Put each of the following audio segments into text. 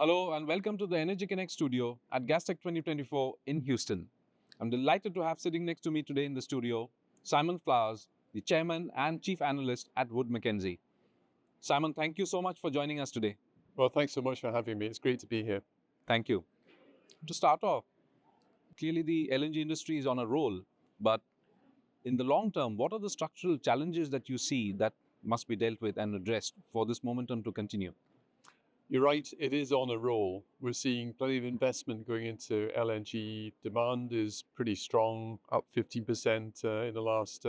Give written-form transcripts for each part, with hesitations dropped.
Hello and welcome to the Energy Connect studio at GasTech 2024 in Houston. I'm delighted to have sitting next to me today in the studio Simon Flowers, the Chairman and Chief Analyst at Wood Mackenzie. Simon, thank you so much for joining us today. Well, thanks so much for having me. It's great to be here. Thank you. To start off, clearly the LNG industry is on a roll, but in the long term, what are the structural challenges that you see that must be dealt with and addressed for this momentum to continue? You're right, it is on a roll. We're seeing plenty of investment going into LNG. Demand is pretty strong, up 15% in the last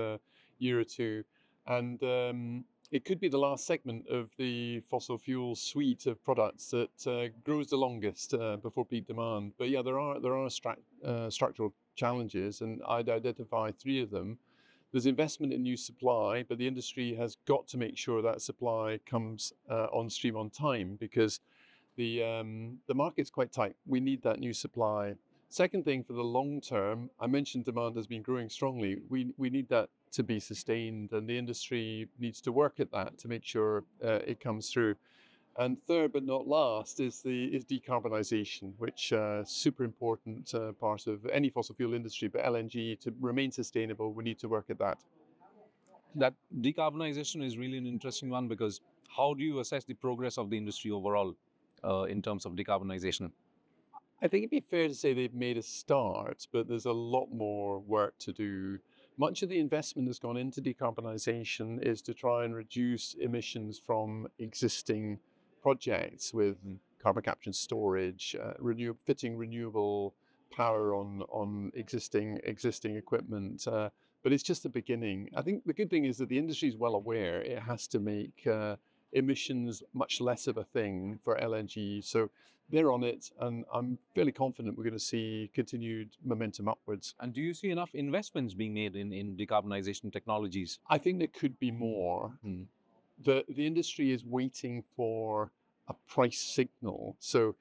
year or two. And it could be the last segment of the fossil fuel suite of products that grows the longest before peak demand. But yeah, there are structural challenges, and I'd identify three of them. There's investment in new supply, but the industry has got to make sure that supply comes on stream on time because the market's quite tight. We need that new supply. Second thing, for the long term, I mentioned demand has been growing strongly. We need that to be sustained, and the industry needs to work at that to make sure it comes through. And third but not last is decarbonisation, which super important part of any fossil fuel industry. But LNG, to remain sustainable, we need to work at that. That decarbonization is really an interesting one because how do you assess the progress of the industry overall in terms of decarbonization? I think it'd be fair to say they've made a start, but there's a lot more work to do. Much of the investment that's gone into decarbonisation is to try and reduce emissions from existing projects with carbon capture and storage, fitting renewable power on existing equipment. But it's just the beginning. I think the good thing is that the industry is well aware it has to make emissions much less of a thing for LNG. So they're on it, and I'm fairly confident we're going to see continued momentum upwards. And do you see enough investments being made in decarbonization technologies? I think there could be more. The industry is waiting for a price signal. So,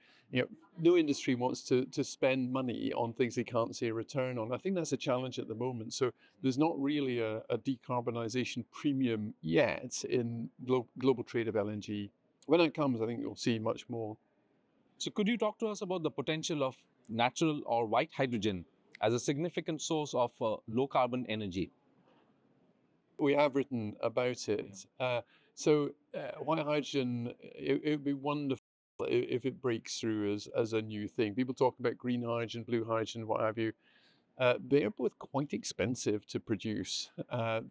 no industry wants to spend money on things they can't see a return on. I think that's a challenge at the moment. So there's not really a decarbonisation premium yet in global trade of LNG. When it comes, I think you'll see much more. So could you talk to us about the potential of natural or white hydrogen as a significant source of low carbon energy? We have written about it. White hydrogen, it would be wonderful if it breaks through as a new thing. People talk about green hydrogen, blue hydrogen, what have you. They are both quite expensive to produce.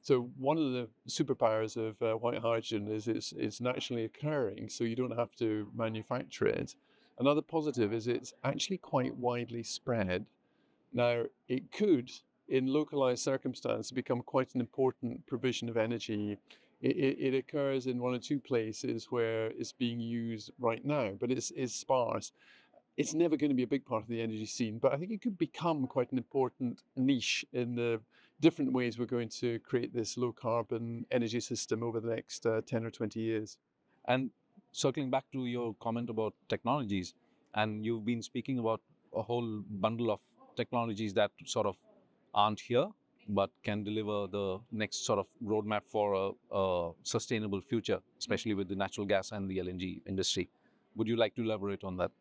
So one of the superpowers of white hydrogen is it's naturally occurring, so you don't have to manufacture it. Another positive is it's actually quite widely spread. Now, it could, in localized circumstances, become quite an important provision of energy. It occurs in one or two places where it's being used right now, but it's sparse. It's never going to be a big part of the energy scene, but I think it could become quite an important niche in the different ways we're going to create this low carbon energy system over the next 10 or 20 years. And circling back to your comment about technologies, and you've been speaking about a whole bundle of technologies that sort of aren't here, but can deliver the next sort of roadmap for a sustainable future, especially with the natural gas and the LNG industry. Would you like to elaborate on that?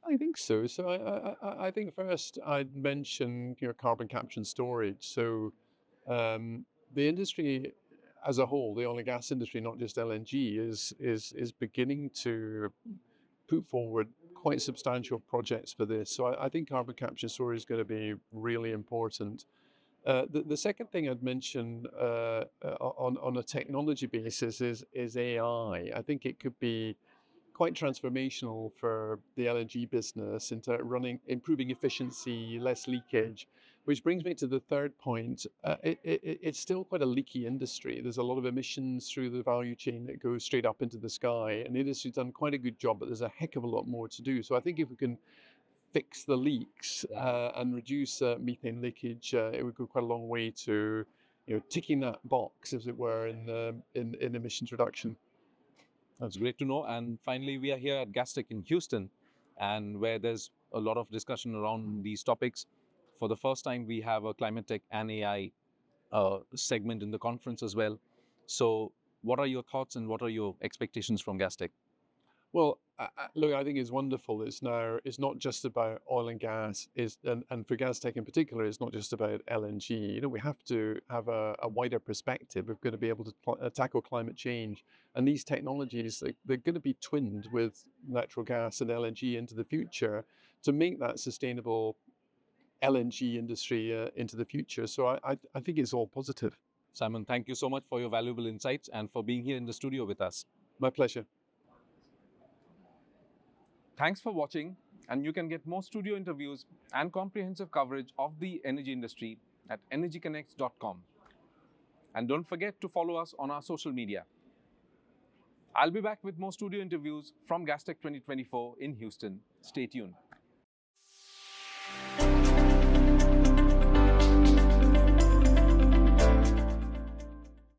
I think so. So I think first I'd mention carbon capture and storage. So the industry as a whole, the oil and gas industry, not just LNG, is beginning to put forward quite substantial projects for this. So I think carbon capture and storage is going to be really important. The second thing I'd mention on a technology basis is AI. I think it could be quite transformational for the LNG business into improving efficiency, less leakage, which brings me to the third point. It's still quite a leaky industry. There's a lot of emissions through the value chain that goes straight up into the sky, and the industry's done quite a good job, but there's a heck of a lot more to do. So I think if we can fix the leaks and reduce methane leakage, it would go quite a long way to ticking that box, as it were, in emissions reduction. That's great to know. And finally, we are here at GasTech in Houston, and where there's a lot of discussion around these topics. For the first time, we have a climate tech and AI segment in the conference as well. So what are your thoughts and what are your expectations from GasTech? Well, look, I think it's wonderful. It's not just about oil and gas, and for gas tech in particular, it's not just about LNG. We have to have a wider perspective. We're going to be able to tackle climate change, and these technologies they're going to be twinned with natural gas and LNG into the future to make that sustainable LNG industry into the future. So I think it's all positive. Simon, thank you so much for your valuable insights and for being here in the studio with us. My pleasure. Thanks for watching, and you can get more studio interviews and comprehensive coverage of the energy industry at energyconnects.com. And don't forget to follow us on our social media. I'll be back with more studio interviews from GasTech 2024 in Houston. Stay tuned.